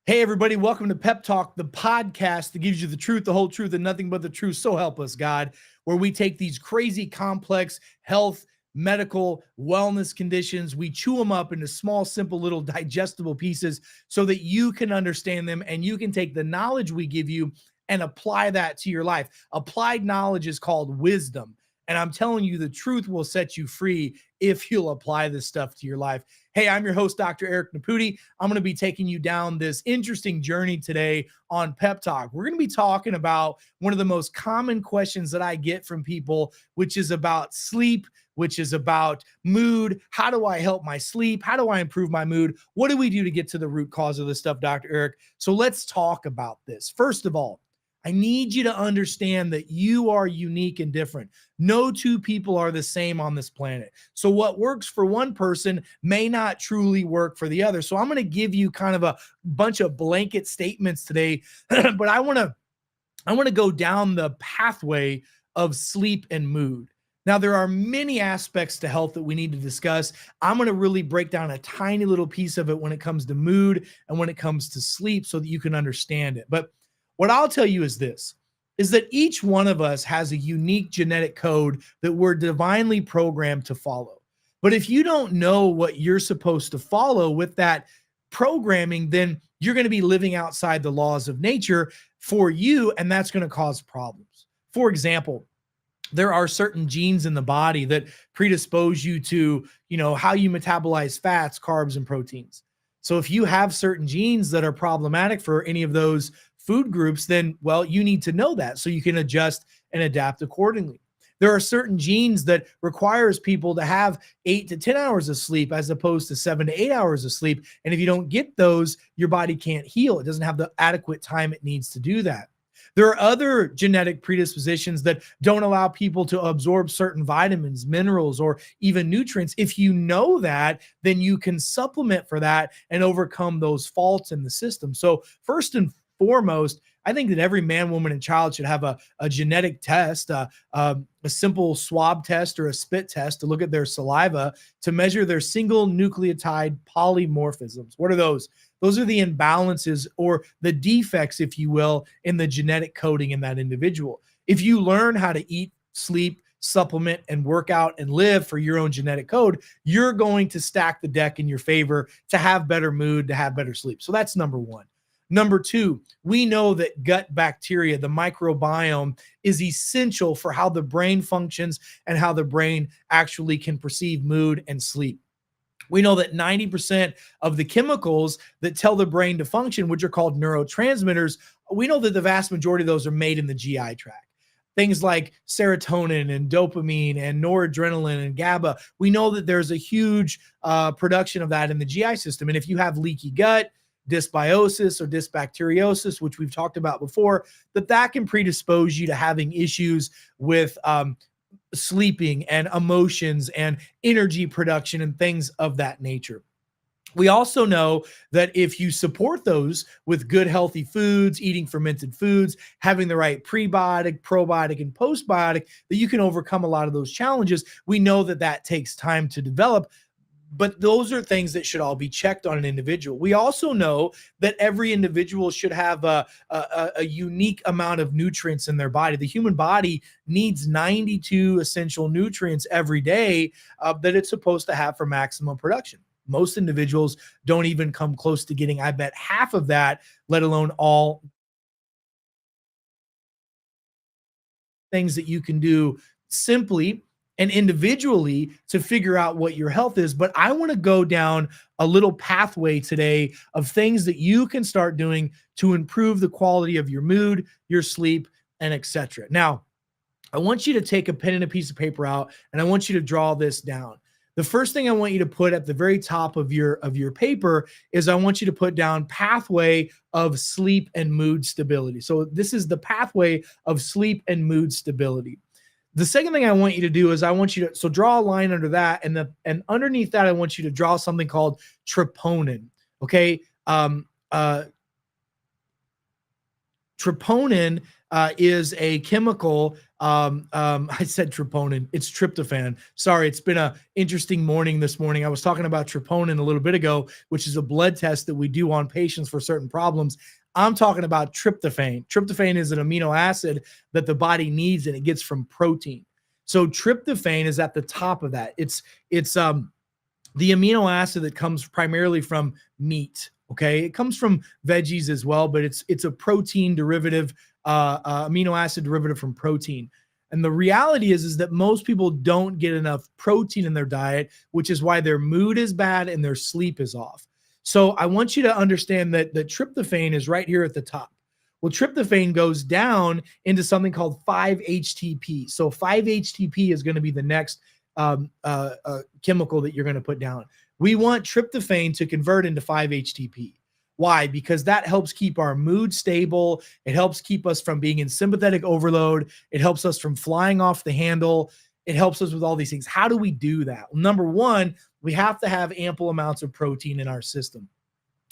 Hey, everybody, welcome to Pep Talk, the podcast that gives you the truth, the whole truth, and nothing but the truth. So help us, God, where we take these crazy, complex health, medical, wellness conditions, we chew them up into small, simple, little digestible pieces so that you can understand them and you can take the knowledge we give you and apply that to your life. Applied knowledge is called wisdom. And I'm telling you, the truth will set you free if you'll apply this stuff to your life. Hey, I'm your host, Dr. Eric Naputi. I'm going to be taking you down this interesting journey today on Pep Talk. We're going to be talking about one of the most common questions that I get from people, which is about sleep, which is about mood. How do I help my sleep? How do I improve my mood? What do we do to get to the root cause of this stuff, Dr. Eric? So let's talk about this. First of all, I need you to understand that you are unique and different. No two people are the same on this planet. So what works for one person may not truly work for the other. So I'm going to give you kind of a bunch of blanket statements today, but I want to go down the pathway of sleep and mood. Now, there are many aspects to health that we need to discuss. I'm going to really break down a tiny little piece of it when it comes to mood and when it comes to sleep so that you can understand it. But what I'll tell you is this, is that each one of us has a unique genetic code that we're divinely programmed to follow. But if you don't know what you're supposed to follow with that programming, then you're going to be living outside the laws of nature for you, and that's going to cause problems. For example, there are certain genes in the body that predispose you to, how you metabolize fats, carbs, and proteins. So if you have certain genes that are problematic for any of those food groups, then, well, you need to know that so you can adjust and adapt accordingly. There are certain genes that requires people to have 8 to 10 hours of sleep as opposed to 7 to 8 hours of sleep. And if you don't get those, your body can't heal. It doesn't have the adequate time it needs to do that. There are other genetic predispositions that don't allow people to absorb certain vitamins, minerals, or even nutrients. If you know that, then you can supplement for that and overcome those faults in the system. So first and foremost, I think that every man, woman, and child should have a genetic test, a simple swab test or a spit test to look at their saliva to measure their single nucleotide polymorphisms. What are those? Those are the imbalances or the defects, if you will, in the genetic coding in that individual. If you learn how to eat, sleep, supplement, and work out and live for your own genetic code, you're going to stack the deck in your favor to have better mood, to have better sleep. So that's number one. Number two, we know that gut bacteria, the microbiome, is essential for how the brain functions and how the brain actually can perceive mood and sleep. We know that 90% of the chemicals that tell the brain to function, which are called neurotransmitters, we know that the vast majority of those are made in the GI tract. Things like serotonin and dopamine and noradrenaline and GABA, we know that there's a huge production of that in the GI system. And if you have leaky gut, dysbiosis or dysbacteriosis, which we've talked about before, that can predispose you to having issues with sleeping and emotions and energy production and things of that nature. We also know that if you support those with good, healthy foods, eating fermented foods, having the right prebiotic, probiotic, and postbiotic, that you can overcome a lot of those challenges. We know that takes time to develop, but those are things that should all be checked on an individual. We also know that every individual should have a unique amount of nutrients in their body. The human body needs 92 essential nutrients every day that it's supposed to have for maximum production. Most individuals don't even come close to getting, I bet, half of that, let alone all things that you can do simply and individually to figure out what your health is. But I want to go down a little pathway today of things that you can start doing to improve the quality of your mood, your sleep, and etc. Now, I want you to take a pen and a piece of paper out, and I want you to draw this down. The first thing I want you to put at the very top of your paper is I want you to put down pathway of sleep and mood stability. So this is the pathway of sleep and mood stability. The second thing I want you to do is I want you to draw a line under that, and underneath that I want you to draw something called troponin. Okay, troponin is a chemical. I said troponin. It's tryptophan. Sorry, it's been an interesting morning this morning. I was talking about troponin a little bit ago, which is a blood test that we do on patients for certain problems. I'm talking about tryptophan. Tryptophan is an amino acid that the body needs, and it gets from protein. So tryptophan is at the top of that. It's the amino acid that comes primarily from meat. Okay, it comes from veggies as well, but it's a protein derivative, amino acid derivative from protein. And the reality is that most people don't get enough protein in their diet, which is why their mood is bad and their sleep is off. So I want you to understand that the tryptophan is right here at the top. Well, tryptophan goes down into something called 5-HTP. So 5-HTP is going to be the next chemical that you're going to put down. We want tryptophan to convert into 5-HTP. Why? Because that helps keep our mood stable. It helps keep us from being in sympathetic overload. It helps us from flying off the handle. It helps us with all these things. How do we do that? Well, number one, we have to have ample amounts of protein in our system.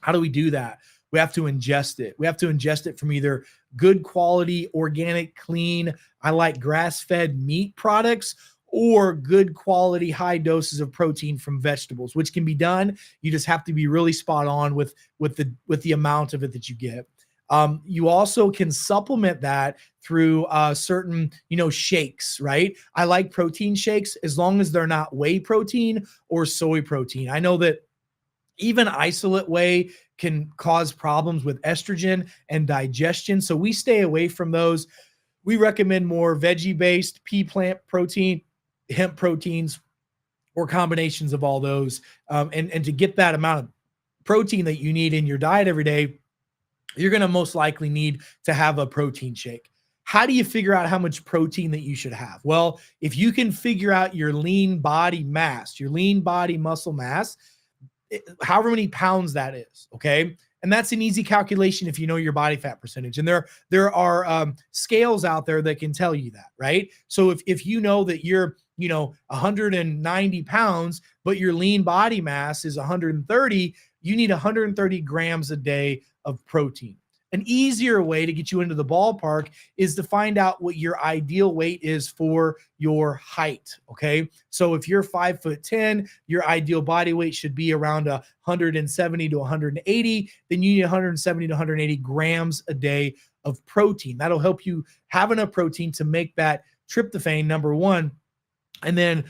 How do we do that? We have to ingest it. We have to ingest it from either good quality, organic, clean, I like grass-fed meat products, or good quality, high doses of protein from vegetables, which can be done. You just have to be really spot on with the amount of it that you get. You also can supplement that through certain, shakes, right? I like protein shakes as long as they're not whey protein or soy protein. I know that even isolate whey can cause problems with estrogen and digestion, so we stay away from those. We recommend more veggie-based pea plant protein, hemp proteins, or combinations of all those. And to get that amount of protein that you need in your diet every day, you're going to most likely need to have a protein shake. How do you figure out how much protein that you should have? Well, if you can figure out your lean body mass, your lean body muscle mass, however many pounds that is, okay? And that's an easy calculation if you know your body fat percentage. And there are scales out there that can tell you that, right? So if you know that you're 190 pounds, but your lean body mass is 130, you need 130 grams a day of protein. An easier way to get you into the ballpark is to find out what your ideal weight is for your height. Okay. So if you're 5'10", your ideal body weight should be around 170 to 180. Then you need 170 to 180 grams a day of protein. That'll help you have enough protein to make that tryptophan, number one. And then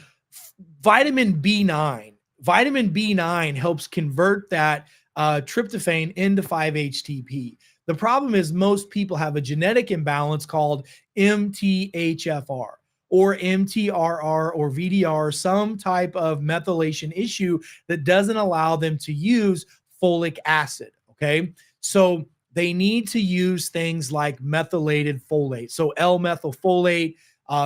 vitamin B9. Vitamin B9 helps convert that tryptophan into 5-HTP. The problem is most people have a genetic imbalance called MTHFR or MTRR or VDR, some type of methylation issue that doesn't allow them to use folic acid, okay? So they need to use things like methylated folate. So L-methylfolate,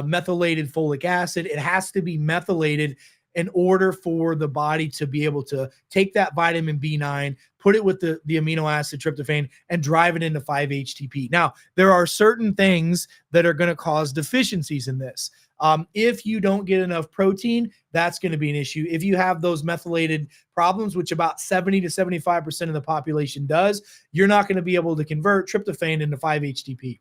methylated folic acid, it has to be methylated in order for the body to be able to take that vitamin B9, put it with the amino acid tryptophan, and drive it into 5-HTP. Now, there are certain things that are going to cause deficiencies in this. If you don't get enough protein, that's going to be an issue. If you have those methylated problems, which about 70 to 75% of the population does, you're not going to be able to convert tryptophan into 5-HTP.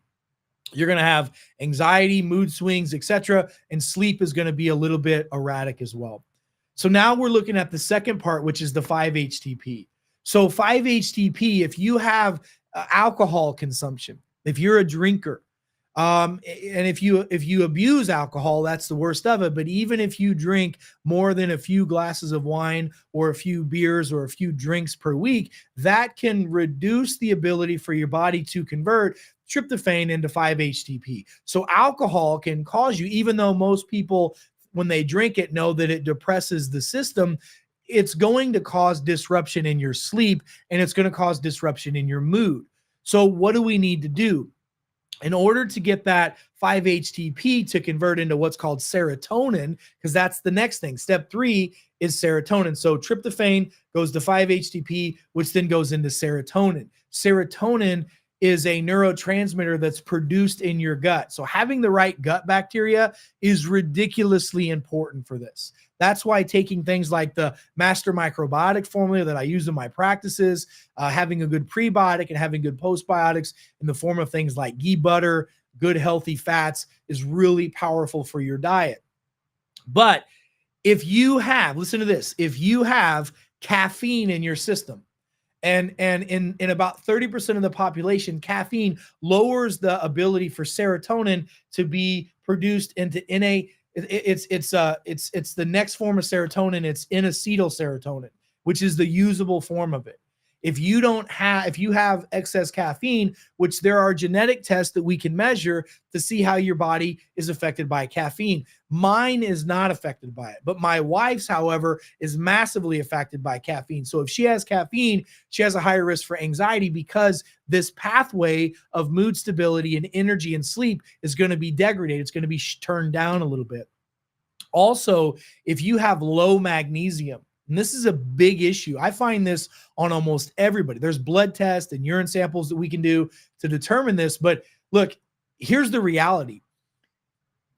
You're going to have anxiety, mood swings, etc., and sleep is going to be a little bit erratic as well. So now we're looking at the second part, which is the 5-HTP. So 5-HTP, if you have alcohol consumption, if you're a drinker, and if you abuse alcohol, that's the worst of it. But even if you drink more than a few glasses of wine or a few beers or a few drinks per week, that can reduce the ability for your body to convert tryptophan into 5-HTP. So alcohol can cause you, even though most people, when they drink it, know that it depresses the system, it's going to cause disruption in your sleep, and it's going to cause disruption in your mood. So what do we need to do? In order to get that 5-HTP to convert into what's called serotonin, because that's the next thing. Step 3 is serotonin. So tryptophan goes to 5-HTP, which then goes into serotonin. Serotonin is a neurotransmitter that's produced in your gut. So having the right gut bacteria is ridiculously important for this. That's why taking things like the master microbiotic formula that I use in my practices, having a good prebiotic and having good postbiotics in the form of things like ghee butter, good, healthy fats is really powerful for your diet. But if you have, listen to this, if you have caffeine in your system, and in about 30% of the population, caffeine lowers the ability for serotonin to be produced in a it's the next form of serotonin. It's inositol serotonin, which is the usable form of it. If you have excess caffeine, which there are genetic tests that we can measure to see how your body is affected by caffeine. Mine is not affected by it, but my wife's, however, is massively affected by caffeine. So if she has caffeine, she has a higher risk for anxiety because this pathway of mood stability and energy and sleep is going to be degraded. It's going to be turned down a little bit. Also, if you have low magnesium, and this is a big issue. I find this on almost everybody. There's blood tests and urine samples that we can do to determine this. But look, here's the reality.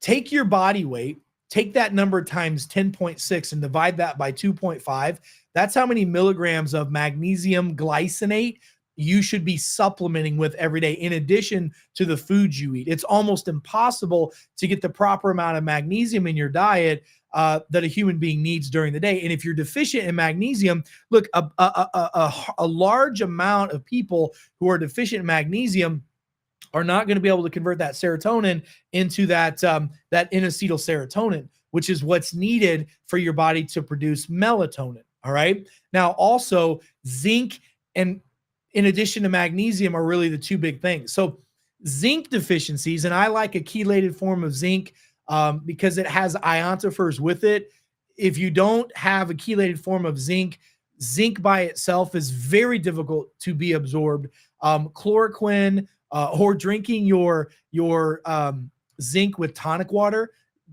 Take your body weight, take that number times 10.6 and divide that by 2.5. That's how many milligrams of magnesium glycinate you should be supplementing with every day, in addition to the foods you eat. It's almost impossible to get the proper amount of magnesium in your diet that a human being needs during the day. And if you're deficient in magnesium, look, a large amount of people who are deficient in magnesium are not going to be able to convert that serotonin into that inositol serotonin, which is what's needed for your body to produce melatonin. All right. Now, also zinc and in addition to magnesium are really the two big things. So zinc deficiencies, and I like a chelated form of zinc because it has ionophores with it. If you don't have a chelated form of zinc, zinc by itself is very difficult to be absorbed. Chloroquine or drinking your zinc with tonic water.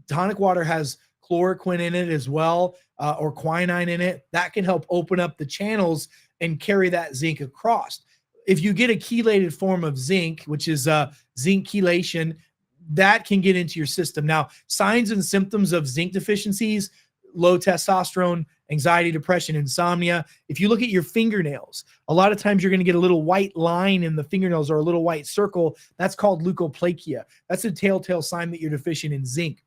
Tonic water has chloroquine in it as well, or quinine in it. That can help open up the channels and carry that zinc across. If you get a chelated form of zinc, which is zinc chelation, that can get into your system. Now, signs and symptoms of zinc deficiencies: low testosterone, anxiety, depression, insomnia. If you look at your fingernails, a lot of times you're going to get a little white line in the fingernails or a little white circle. That's called leukoplakia. That's a telltale sign that you're deficient in zinc.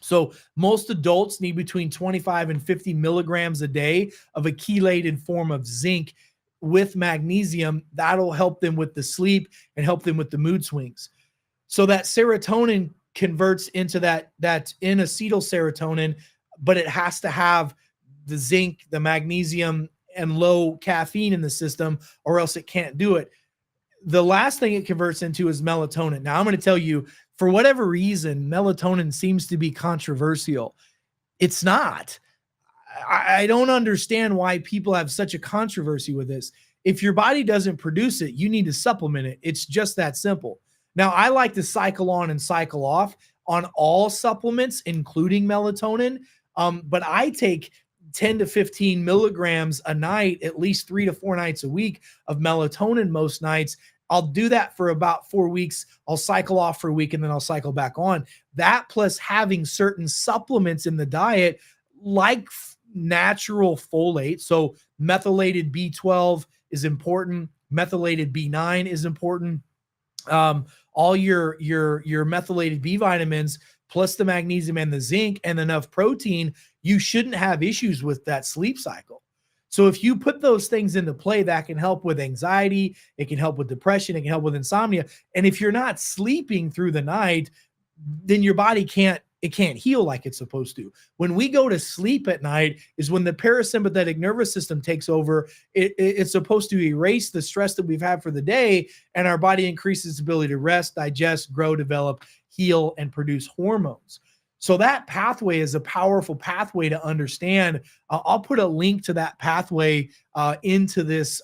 So most adults need between 25 and 50 milligrams a day of a chelated form of zinc with magnesium. That'll help them with the sleep and help them with the mood swings. So that serotonin converts into that inositol serotonin, but it has to have the zinc, the magnesium, and low caffeine in the system, or else it can't do it. The last thing it converts into is melatonin. Now, I'm going to tell you, for whatever reason, melatonin seems to be controversial. It's not. I don't understand why people have such a controversy with this. If your body doesn't produce it, you need to supplement it. It's just that simple. Now, I like to cycle on and cycle off on all supplements, including melatonin, but I take 10 to 15 milligrams a night, at least 3 to 4 nights a week of melatonin most nights. I'll do that for about 4 weeks. I'll cycle off for a week and then I'll cycle back on. That plus having certain supplements in the diet like natural folate. So methylated B12 is important. Methylated B9 is important. All your methylated B vitamins plus the magnesium and the zinc and enough protein, you shouldn't have issues with that sleep cycle. So if you put those things into play, that can help with anxiety, it can help with depression, it can help with insomnia. And if you're not sleeping through the night, then your body can't heal like it's supposed to. When we go to sleep at night is when the parasympathetic nervous system takes over. It's supposed to erase the stress that we've had for the day, and our body increases its ability to rest, digest, grow, develop, heal, and produce hormones. So that pathway is a powerful pathway to understand. I'll put a link to that pathway into this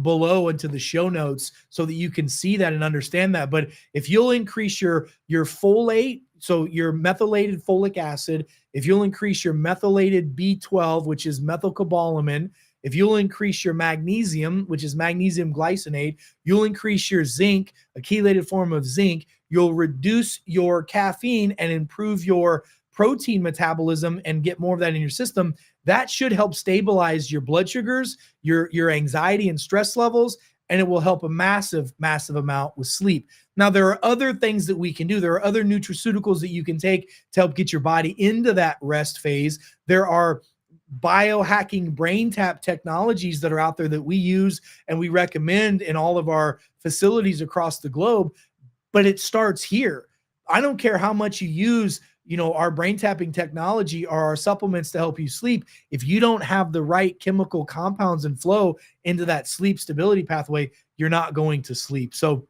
below into the show notes so that you can see that and understand that. But if you'll increase your folate, so your methylated folic acid, if you'll increase your methylated B12, which is methylcobalamin, if you'll increase your magnesium, which is magnesium glycinate, you'll increase your zinc, a chelated form of zinc, you'll reduce your caffeine and improve your protein metabolism and get more of that in your system. That should help stabilize your blood sugars, your anxiety and stress levels, and it will help a massive, massive amount with sleep. Now, there are other things that we can do. There are other nutraceuticals that you can take to help get your body into that rest phase. There are biohacking brain tap technologies that are out there that we use and we recommend in all of our facilities across the globe, but it starts here. I don't care how much you use, our brain tapping technology or our supplements to help you sleep. If you don't have the right chemical compounds and flow into that sleep stability pathway, you're not going to sleep. So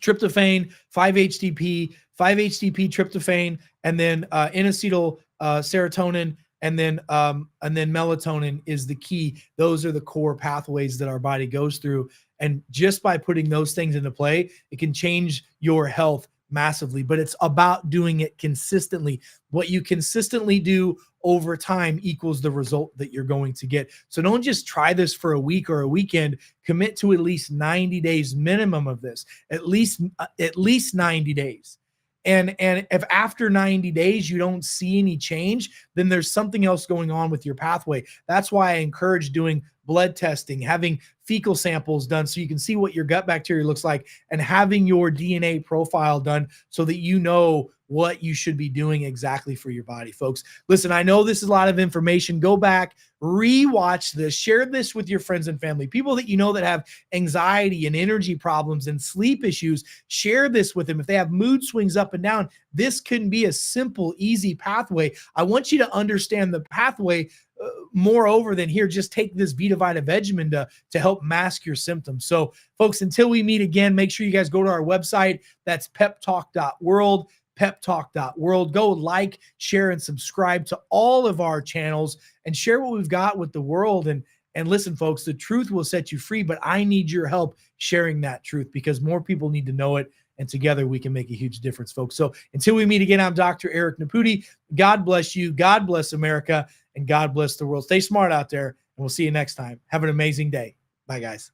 tryptophan, 5-HTP, 5-HTP tryptophan, and then N-acetyl serotonin, and then melatonin is the key. Those are the core pathways that our body goes through. And just by putting those things into play, it can change your health massively, but it's about doing it consistently. What you consistently do over time equals the result that you're going to get. So don't just try this for a week or a weekend. Commit to at least 90 days minimum of this, at least 90 days. And if after 90 days you don't see any change, then there's something else going on with your pathway. That's why I encourage doing blood testing, having fecal samples done so you can see what your gut bacteria looks like, and having your DNA profile done so that you know what you should be doing exactly for your body, folks. Listen, I know this is a lot of information. Go back, rewatch this, share this with your friends and family, people that you know that have anxiety and energy problems and sleep issues. Share this with them. If they have mood swings up and down, this can be a simple, easy pathway. I want you to understand the pathway moreover than here. Just take this Vita Vegemin to help mask your symptoms. So folks, until we meet again, make sure you guys go to our website. That's peptalk.world, peptalk.world. Go like, share, and subscribe to all of our channels and share what we've got with the world. And listen, folks, the truth will set you free, but I need your help sharing that truth because more people need to know it. And together we can make a huge difference, folks. So until we meet again, I'm Dr. Eric Naputi. God bless you. God bless America. And God bless the world. Stay smart out there. And we'll see you next time. Have an amazing day. Bye, guys.